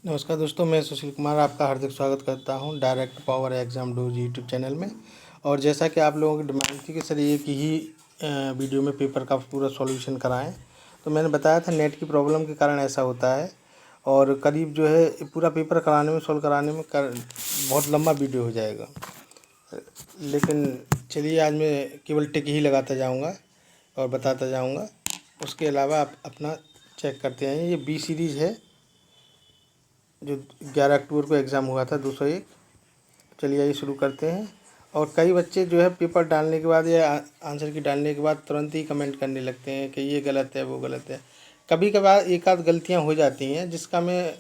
नमस्कार दोस्तों, मैं सुशील कुमार आपका हार्दिक स्वागत करता हूं direct power exam dose YouTube channel में। और जैसा कि आप लोगों की डिमांड थी कि सर एक ही वीडियो में पेपर का पूरा सॉल्यूशन कराएं, तो मैंने बताया था नेट की प्रॉब्लम के कारण ऐसा होता है। और करीब जो है पूरा पेपर कराने में सॉल्व कराने में बहुत लंबा वीडियो हो जाएगा। लेकिन चलिए, आज मैं केवल टिक ही लगाता जाऊँगा और बताता जाऊँगा। उसके अलावा आप अपना चेक करते हैं। ये बी सीरीज़ है जो 11 अक्टूबर को एग्ज़ाम हुआ था 201। चलिए आइए शुरू करते हैं। और कई बच्चे जो है पेपर डालने के बाद या आंसर की डालने के बाद तुरंत ही कमेंट करने लगते हैं कि ये गलत है वो गलत है। कभी कभार एक आध गलतियां हो जाती हैं जिसका मैं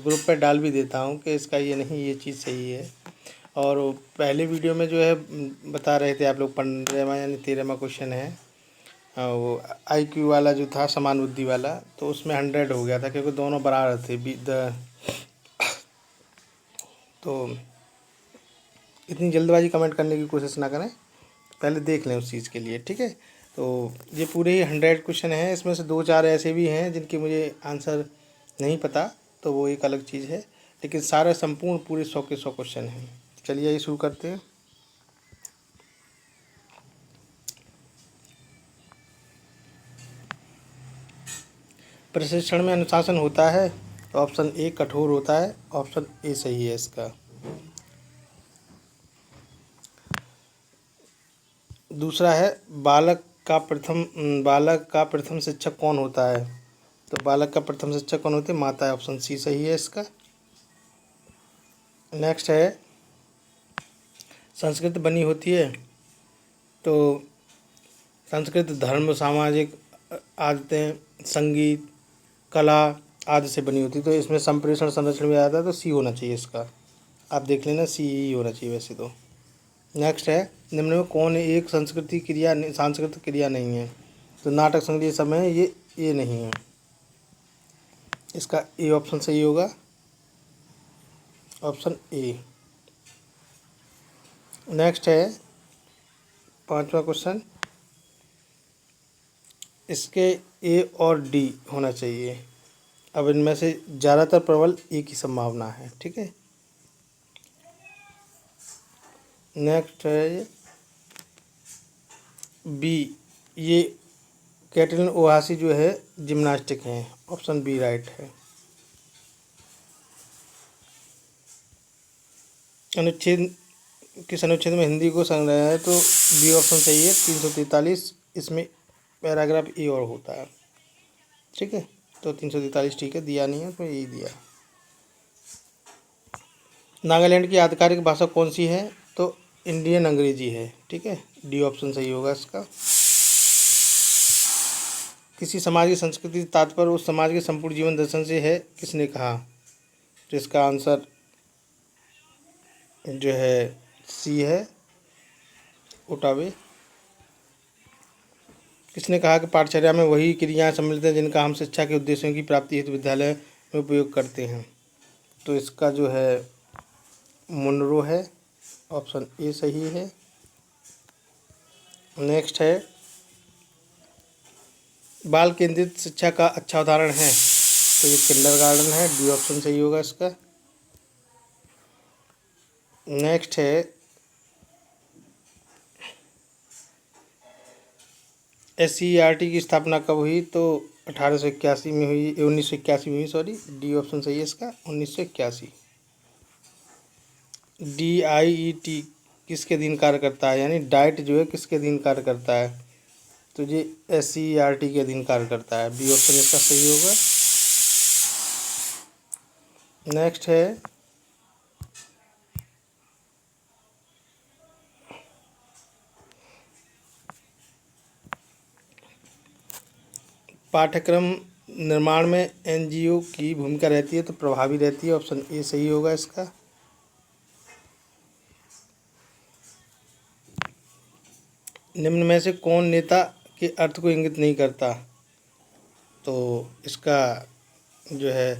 ग्रुप पर डाल भी देता हूं कि इसका ये नहीं, ये चीज़ सही है। और पहले वीडियो में जो है बता रहे थे आप लोग 15वां यानी 13वां क्वेश्चन है, वो IQ वाला जो था, समान बुद्धि वाला, तो उसमें 100 हो गया था क्योंकि दोनों बराबर थे। तो इतनी जल्दबाजी कमेंट करने की कोशिश ना करें, पहले देख लें उस चीज़ के लिए, ठीक है। तो ये पूरे ही 100 क्वेश्चन हैं। इसमें से 2-4 ऐसे भी हैं जिनके मुझे आंसर नहीं पता, तो वो एक अलग चीज़ है। लेकिन सारा संपूर्ण पूरे 100 के 100 क्वेश्चन हैं। चलिए ये शुरू करते हैं। प्रशिक्षण में अनुशासन होता है तो ऑप्शन ए कठोर होता है, ऑप्शन ए सही है इसका। दूसरा है बालक का प्रथम शिक्षक कौन होता है? तो बालक का प्रथम शिक्षक कौन होते हैं? माता है, ऑप्शन सी सही है इसका। नेक्स्ट है, संस्कृत बनी होती है तो संस्कृत धर्म, सामाजिक आदतें, संगीत, कला आदि से बनी होती है। तो इसमें संप्रेषण संरक्षण में आता है तो सी होना चाहिए इसका। आप देख लेना, सी ही होना चाहिए वैसे तो। नेक्स्ट है, निम्न में कौन एक सांस्कृतिक क्रिया नहीं है? तो नाटक, संगीत, समय, ये नहीं है इसका। ए ऑप्शन सही होगा, ऑप्शन ए। नेक्स्ट है 5वां क्वेश्चन, इसके ए और डी होना चाहिए। अब इनमें से ज़्यादातर प्रबल ए की संभावना है, ठीक है। नेक्स्ट है बी, ये कैटरीन ओहासी जो है जिम्नास्टिक हैं, ऑप्शन बी राइट है। अनुच्छेद किस अनुच्छेद में हिंदी को संग्रह है? तो बी ऑप्शन सही है, 343। इसमें पैराग्राफ ए और होता है, ठीक है। तो 343 ठीक है, दिया नहीं है तो यही दिया। नागालैंड की आधिकारिक भाषा कौन सी है? तो इंडियन अंग्रेजी है, ठीक है। डी ऑप्शन सही होगा इसका। किसी समाज की संस्कृति तात्पर्य उस समाज के संपूर्ण जीवन दर्शन से है, किसने कहा? तो इसका आंसर जो है सी है, ओटावे। किसने कहा कि पाठचर्या में वही क्रियाएं सम्मिलित हैं जिनका हम शिक्षा के उद्देश्यों की प्राप्ति हेतु विद्यालय में उपयोग करते हैं? तो इसका जो है मुनरो है, ऑप्शन ए सही है। नेक्स्ट है, बाल केंद्रित शिक्षा का अच्छा उदाहरण है? तो ये किंडरगार्टन है, डी ऑप्शन सही होगा इसका। नेक्स्ट है, SCERT की स्थापना कब हुई? तो 1881 में हुई, 1981 में हुई, सॉरी। डी ऑप्शन सही है इसका, 1981। DIET किसके अधीन कार्य करता है? यानी डाइट जो है किसके अधीन कार्य करता है? तो ये SCERT के अधीन कार्य करता है, बी ऑप्शन इसका सही होगा। नेक्स्ट है, पाठ्यक्रम निर्माण में NGO की भूमिका रहती है तो प्रभावी रहती है, ऑप्शन ए सही होगा इसका। निम्न में से कौन नेता के अर्थ को इंगित नहीं करता? तो इसका जो है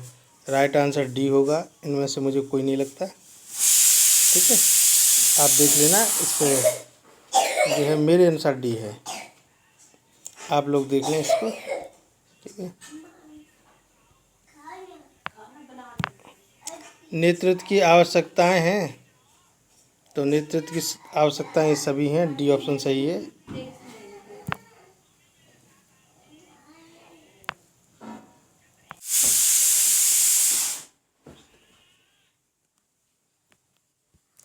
राइट आंसर डी होगा। इनमें से मुझे कोई नहीं लगता, ठीक है। आप देख लेना, इस पर जो है मेरे अनुसार डी है। आप लोग देख लें इसको, ठीक है। नेतृत्व की आवश्यकताएं हैं, तो नेतृत्व की आवश्यकताएं सभी हैं। डी ऑप्शन सही है।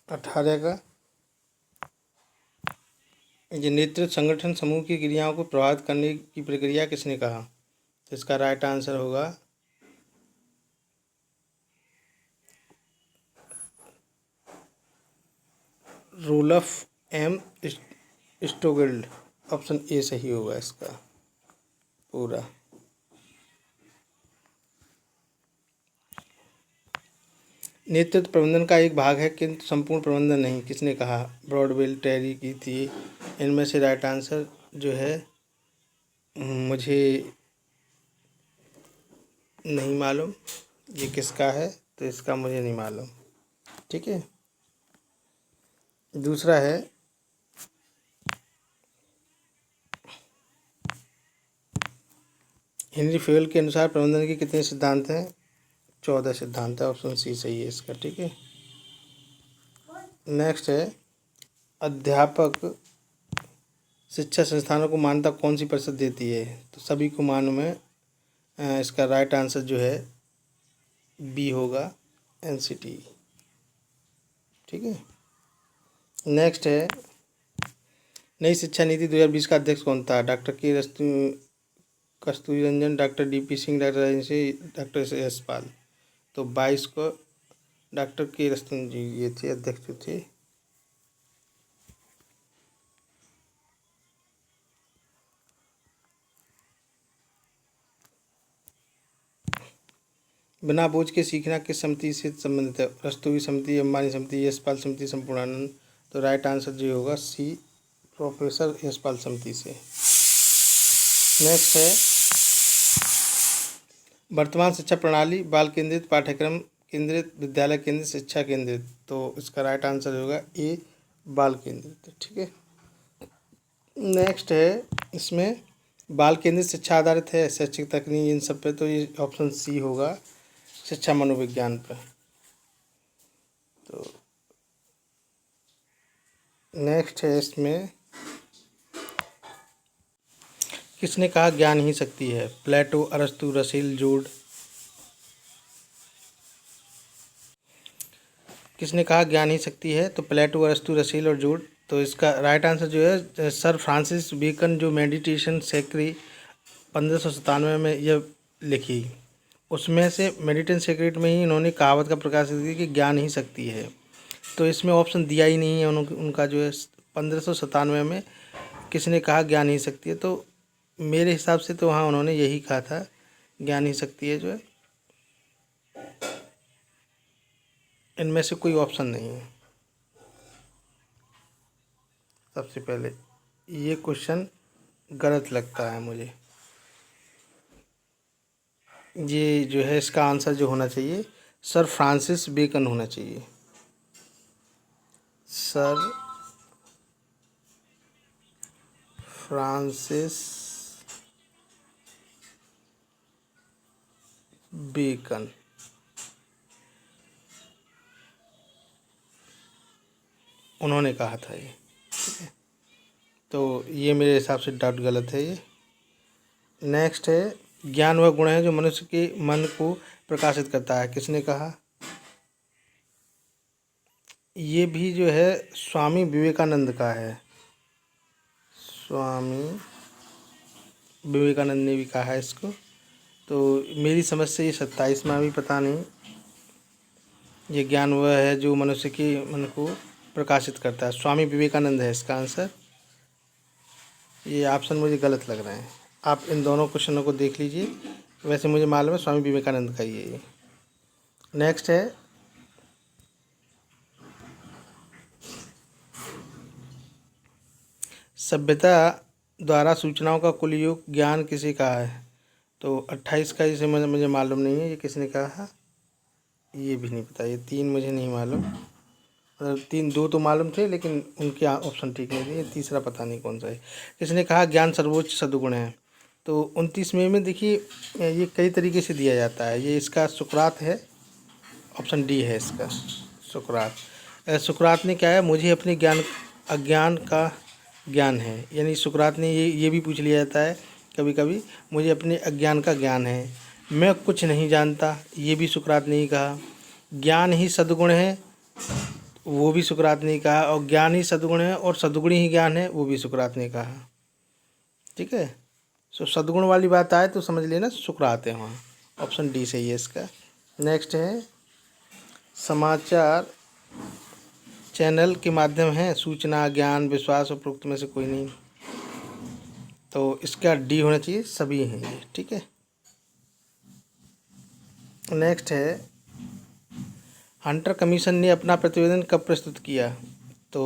अठारह का ये नेतृत्व संगठन समूह की क्रियाओं को प्रभावित करने की प्रक्रिया किसने कहा? तो इसका राइट आंसर होगा रूल्फ एम स्टोगिल्ड। ऑप्शन ए सही होगा इसका पूरा। नेतृत्व प्रबंधन का एक भाग है किंतु संपूर्ण प्रबंधन नहीं, किसने कहा? ब्रॉडवेल टेरी की थी। इनमें से राइट आंसर जो है मुझे नहीं मालूम ये किसका है, तो इसका मुझे नहीं मालूम। ठीक है, दूसरा है हेनरी फेल के अनुसार प्रबंधन के कितने सिद्धांत हैं? 14 सिद्धांत है। ऑप्शन सी सही है इसका। ठीक है, नेक्स्ट है अध्यापक शिक्षा संस्थानों को मान्यता कौन सी परिषद देती है? तो सभी को मालूम है, इसका राइट आंसर जो है बी होगा, एनसीटी। ठीक है, नेक्स्ट है नई शिक्षा नीति 2020 का अध्यक्ष कौन था? Doctor K Kasturi Rangan, doctor D P Singh, doctor Rajendra Singh, doctor S Pal. तो 22 को डॉक्टर के रस्तन जी ये थे अध्यक्ष थे। बिना बोझ के सीखना किस समिति से संबंधित है? रस्तोगी समिति, अंबानी समिति, यशपाल समिति, संपूर्णानंद। तो राइट आंसर जो होगा सी, प्रोफेसर यशपाल समिति से। नेक्स्ट है वर्तमान शिक्षा प्रणाली बाल केंद्रित, पाठ्यक्रम केंद्रित, विद्यालय केंद्रित, शिक्षा केंद्रित। तो इसका राइट आंसर होगा ए, बाल केंद्रित। ठीक है, नेक्स्ट है इसमें बाल केंद्रित शिक्षा आधारित है, शैक्षिक तकनीक इन सब पे, तो ये ऑप्शन सी होगा, शिक्षा मनोविज्ञान पर। तो नेक्स्ट है इसमें किसने कहा ज्ञान ही शक्ति है? प्लेटो, अरस्तु, रसील, जूड। किसने कहा ज्ञान ही शक्ति है? तो प्लेटो, अरस्तु, रसील और जूड। तो इसका राइट आंसर जो है सर फ्रांसिस बेकन, जो मेडिटेशन सेक्रेटरी 1597 में यह लिखी, उसमें से मेडिटेशन सेक्रेट में ही इन्होंने कहावत का प्रकाशित किया कि ज्ञान ही शक्ति है। तो इसमें ऑप्शन दिया ही नहीं है उनका जो है 1597 में किसने कहा ज्ञान ही शक्ति है। तो मेरे हिसाब से तो वहाँ उन्होंने यही कहा था ज्ञान ही शक्ति है जो है। इनमें से कोई ऑप्शन नहीं है। सबसे पहले ये क्वेश्चन गलत लगता है मुझे। ये जो है इसका आंसर जो होना चाहिए सर फ्रांसिस बेकन होना चाहिए। Sir Francis Bacon. उन्होंने कहा था ये। ठीक है, तो ये मेरे हिसाब से डाउट गलत है ये। नेक्स्ट है ज्ञान वह गुण है जो मनुष्य के मन को प्रकाशित करता है, किसने कहा? ये भी जो है स्वामी विवेकानंद का है। स्वामी विवेकानंद ने भी कहा है इसको। तो मेरी समझ से ये 27वां भी पता नहीं। ये ज्ञान वह है जो मनुष्य के मन को प्रकाशित करता है, स्वामी विवेकानंद है इसका आंसर। ये ऑप्शन मुझे गलत लग रहे हैं। आप इन दोनों क्वेश्चनों को देख लीजिए। वैसे मुझे मालूम है स्वामी विवेकानंद का ही है ये। नेक्स्ट है सभ्यता द्वारा सूचनाओं का कुल योग ज्ञान किसे कहा है? तो 28 का इसे मुझे मालूम नहीं है, ये किसने कहा है ये भी नहीं पता। ये 3 मुझे नहीं मालूम, मतलब 3 2 तो मालूम थे लेकिन उनके ऑप्शन ठीक नहीं थे। ये तीसरा पता नहीं कौन सा है। किसने कहा ज्ञान सर्वोच्च सद्गुण है? तो 29 में देखिए ये कई तरीके से दिया जाता है। ये इसका सुकरात है ऑप्शन डी है इसका, सुकरात। सुकरात ने क्या है, मुझे अपने अज्ञान का ज्ञान है, यानी सुकरात ने ये भी पूछ लिया जाता है कभी कभी, मुझे अपने अज्ञान का ज्ञान है। मैं कुछ नहीं जानता, ये भी सुकरात ने ही कहा। ज्ञान ही सद्गुण है, वो भी सुकरात ने ही कहा। और ज्ञान ही सद्गुण है और सद्गुण ही ज्ञान है, वो भी सुकरात ने कहा। ठीक है, सो सद्गुण वाली बात आए तो समझ लेना सुकरात है वहाँ। ऑप्शन डी सही है इसका। नेक्स्ट है, समाचार चैनल के माध्यम है, सूचना, ज्ञान, विश्वास, उपरोक्त में से कोई नहीं, तो इसका डी होना चाहिए, सभी हैं ये। ठीक है। नेक्स्ट है, हंटर कमीशन ने अपना प्रतिवेदन कब प्रस्तुत किया? तो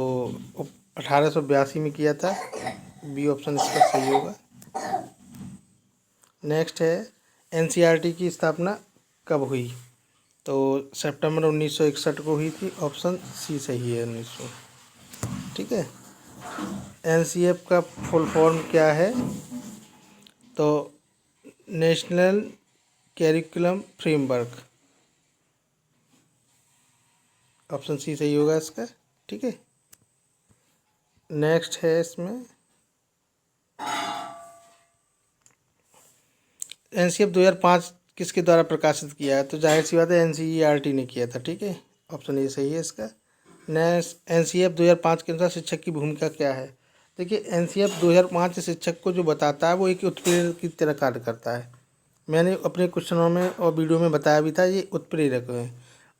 1882 में किया था, बी ऑप्शन इसका सही होगा। नेक्स्ट है, एनसीईआरटी की स्थापना कब हुई? तो सितंबर 1961 को हुई थी, ऑप्शन सी सही है, 1900। ठीक है। एनसीएफ का फुल फॉर्म क्या है? तो national curriculum framework, option C सही होगा इसका। ठीक है। नेक्स्ट है, इसमें एनसीएफ 2005 किसके द्वारा प्रकाशित किया है? तो जाहिर सी बात है एनसीईआरटी ने किया था। ठीक है, ऑप्शन ए सही है इसका। नेक्स्ट, एनसीएफ 2005 के अनुसार शिक्षक की भूमिका क्या है? देखिए, एनसीएफ 2005 शिक्षक को जो बताता है वो एक उत्प्रेरक की तरह कार्य करता है। मैंने अपने क्वेश्चनों में और वीडियो में बताया भी था, ये उत्प्रेरक है।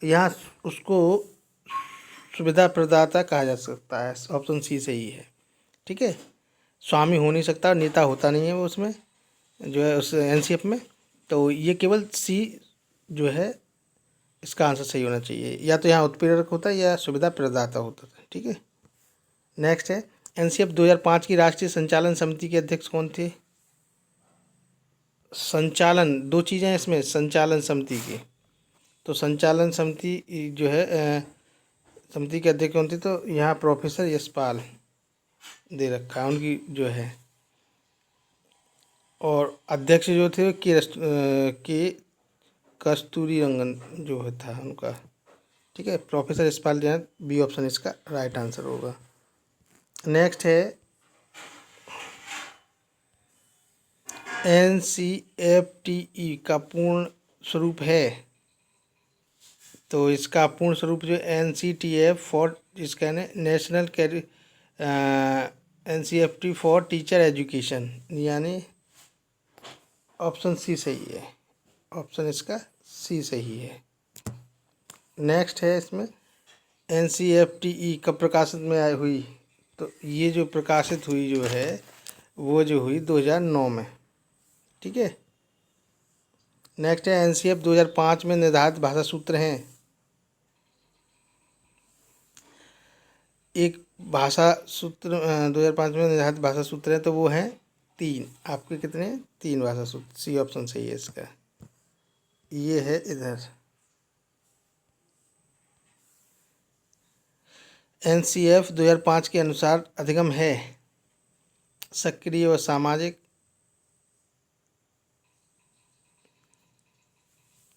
यहाँ उसको सुविधा प्रदाता कहा जा सकता है, ऑप्शन सी सही है। ठीक है। स्वामी हो नहीं सकता, नेता होता नहीं है वो उसमें, जो है उस एनसीएफ में। तो ये केवल सी जो है इसका आंसर सही होना चाहिए, या तो यहाँ उत्प्रेरक होता है या सुविधा प्रदाता होता है। ठीक है। नेक्स्ट है, एनसीएफ 2005 की राष्ट्रीय संचालन समिति के अध्यक्ष कौन थे? संचालन, दो चीज़ें हैं इसमें संचालन समिति की। तो संचालन समिति जो है समिति के अध्यक्ष कौन थे? तो यहाँ प्रोफेसर यशपाल दे रखा है उनकी जो है, और अध्यक्ष जो थे के कस्तूरी रंगन जो था उनका। ठीक है, प्रोफेसर यशपाल जो है, बी ऑप्शन इसका राइट आंसर होगा। नेक्स्ट है, एनसीएफटीई का पूर्ण स्वरूप है? तो इसका पूर्ण स्वरूप जो एनसीटीएफ फॉर, इसका national carry NCFT for teacher education, यानी ऑप्शन सी सही है। ऑप्शन इसका सी सही है। नेक्स्ट है, इसमें एनसीएफटीई कब प्रकाशित में आई हुई? तो ये जो प्रकाशित हुई जो है वो जो हुई 2009 में। ठीक है। नेक्स्ट है, एनसीएफ 2005 में निर्धारित भाषा सूत्र हैं। एक भाषा सूत्र 2005 में निर्धारित भाषा सूत्र है, तो वो हैं 3। आपके कितने? 3 भाषा सूत्र, सी ऑप्शन सही है इसका। ये है इधर, एनसीएफ 2005 के अनुसार अधिगम है सक्रिय और सामाजिक,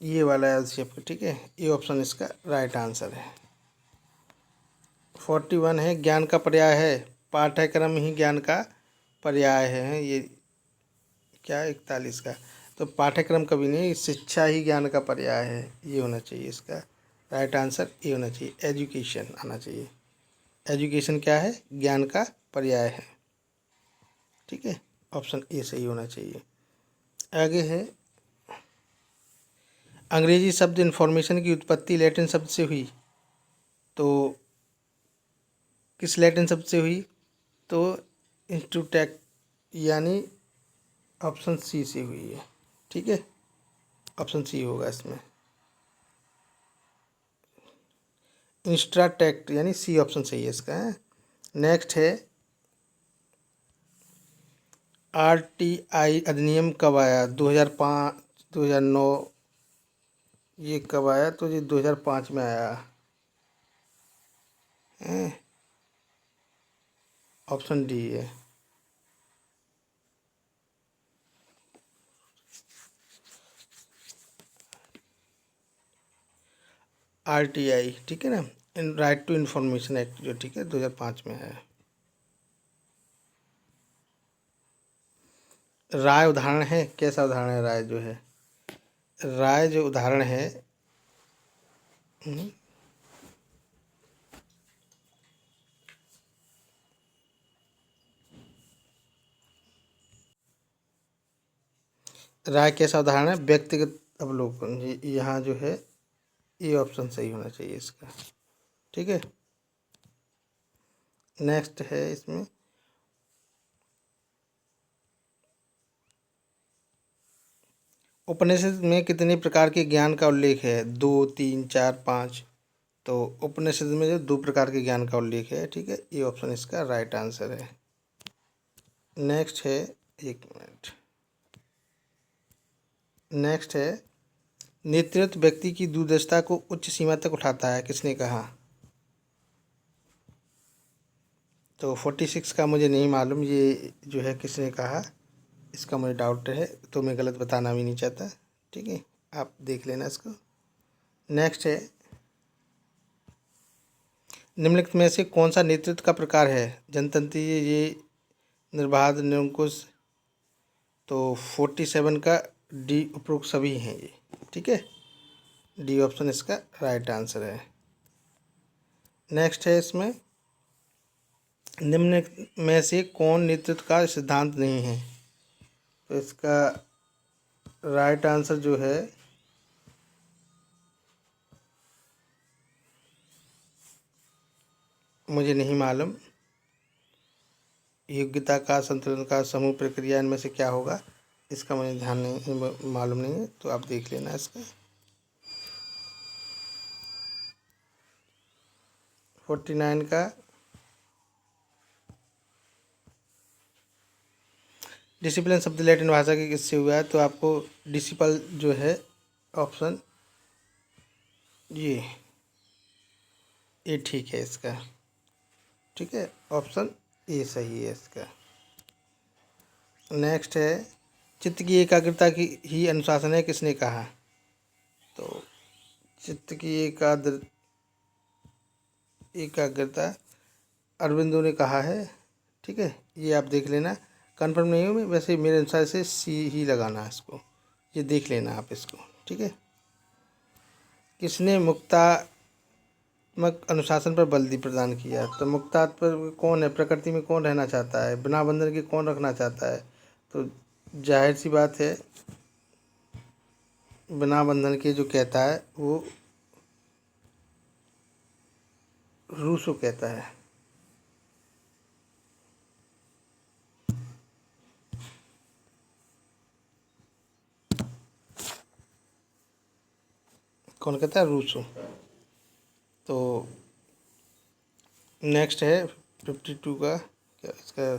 ये वाला एनसीएफ। ठीक है, ये ऑप्शन इसका राइट आंसर है। 41 है, ज्ञान का पर्याय है, पाठ्यक्रम ही ज्ञान का पर्याय है। ये क्या 41 का? तो पाठ्यक्रम कभी नहीं, शिक्षा ही ज्ञान का पर्याय है, ये होना चाहिए इसका राइट आंसर। ये होना चाहिए, एजुकेशन आना चाहिए। एजुकेशन क्या है? ज्ञान का पर्याय है। ठीक है, ऑप्शन ए सही होना चाहिए। आगे है, अंग्रेजी शब्द इंफॉर्मेशन की उत्पत्ति लैटिन शब्द से हुई, तो किस लैटिन शब्द से हुई? तो इंस्ट्रूटेक, यानी ऑप्शन सी से हुई है। ठीक है, ऑप्शन सी होगा इसमें, इंस्ट्राटेक्ट, यानी सी ऑप्शन सही है इसका है। नेक्स्ट है, आरटीआई अधिनियम कब आया? 2005, 2009, ये कब आया? तो ये 2005 में आया है, ऑप्शन डी है। RTI, ठीक है ना, राइट टू इन्फॉर्मेशन एक्ट जो, ठीक है, 2005 में है। राय उदाहरण है, कैसा उदाहरण है राय जो है? राय जो उदाहरण है, हम्म, राय कैसा उदाहरण है? व्यक्तिगत अवलोकन। यहाँ जो है ये ऑप्शन सही होना चाहिए इसका, ठीक है। नेक्स्ट है इसमें, उपनिषद में कितने प्रकार के ज्ञान का उल्लेख है? 2, 3, 4, 5। तो उपनिषद में जो 2 प्रकार के ज्ञान का उल्लेख है, ठीक है, ये ऑप्शन इसका राइट आंसर है। नेक्स्ट है, एक मिनट, नेक्स्ट है, नेतृत्व व्यक्ति की दूरदर्शिता को उच्च सीमा तक उठाता है, किसने कहा? तो 46 का मुझे नहीं मालूम, ये जो है किसने कहा, इसका मुझे डाउट है, तो मैं गलत बताना भी नहीं चाहता, ठीक है, आप देख लेना इसको। नेक्स्ट है, निम्नलिखित में से कौन सा नेतृत्व का प्रकार है? जनतंत्रीय, ये निर्बाध, निरंकुश। तो 47 का डी, उपरोक्त सभी हैं ये, ठीक है, डी ऑप्शन इसका राइट आंसर है। नेक्स्ट है इसमें, निम्न में से कौन नेतृत्व का सिद्धांत नहीं है? तो इसका राइट आंसर जो है, मुझे नहीं मालूम, योग्यता का, संतुलन का, समूह प्रक्रिया, इनमें से क्या होगा, इसका मुझे ध्यान नहीं, मालूम नहीं है, तो आप देख लेना इसका। 49 का डिसिप्लिन शब्द लैटिन भाषा के किससे हुआ है? तो आपको डिसिपल जो है ऑप्शन ये ठीक है इसका, ठीक है, ऑप्शन ए सही है इसका। नेक्स्ट है, चित्त की एकाग्रता की ही अनुशासन है, किसने कहा? तो चित्त की एकाग्रता अरविंदो ने कहा है, ठीक है, ये आप देख लेना, कंफर्म नहीं हूँ मैं, वैसे मेरे अनुसार से सी ही लगाना है इसको, ये देख लेना आप इसको, ठीक है। किसने मुक्तात्मक अनुशासन पर बल प्रदान किया? तो मुक्तात्मक कौन है? प्रकृति में कौन रहना चाहता है? बिना बंधन के कौन रखना चाहता है? तो जाहिर सी बात है, बिना बंधन के जो कहता है वो रूसो कहता है। कौन कहता है? रूसो। तो नेक्स्ट है 52 का, क्या इसका